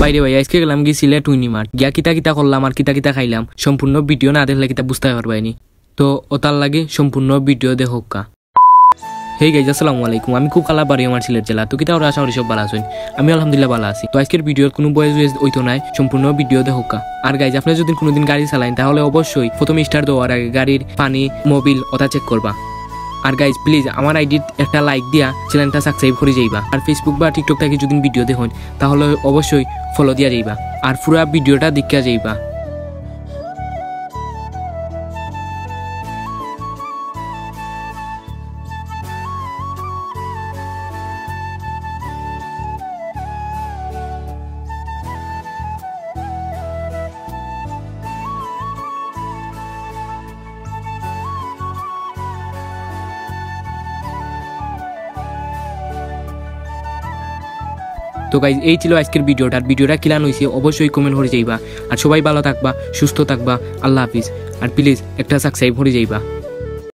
বাইরে ভাই আজকে গেলাম কি সিলেট উইনিমার্ট গিয়া কিতা কিতা করলাম আর কিতা কিতা খাইলাম সম্পূর্ণ ভিডিও না দেখলে কিতা বুঝতে পারবাইনি। তো ওতার লাগে সম্পূর্ণ ভিডিও দেখোকা। হেই গাইজ আসসালামু আলাইকুম, আমি খুব কালা বাড়ি আমার সিলেট জেলা। তো কিতা ওরা আশা করি সব ভালো আছেন, আমি আলহামদুলিল্লাহ ভালো আছি। তো আজকের ভিডিওর কোনো বয়েস হইতো নাই, সম্পূর্ণ ভিডিও দেখোকা। আর গাইজ আপনি যদি কোনোদিন গাড়ি চালাইন তাহলে অবশ্যই প্রথমে স্টার্ট দেওয়ার আগে গাড়ির পানি মোবিল ওটা চেক করবা। আর গাইজ প্লিজ আমার আইডির একটা লাইক দিয়া চ্যানেলটা সাবস্ক্রাইব করে যাইবা। আর ফেসবুক বা টিকটক থেকে যদি ভিডিও দেখুন তাহলে অবশ্যই ফলো দিয়া যাইবা আর পুরা ভিডিওটা দেখিয়া যাইবা। তো গাইজ এই ছিল আজকের ভিডিওটা কিলান হয়েছে অবশ্যই কমেন্ট করে যাইবা। আর সবাই ভালো থাকবা, সুস্থ থাকবা, আল্লাহ হাফিজ। আর প্লিজ একটা সাবস্ক্রাইব করে যাইবা।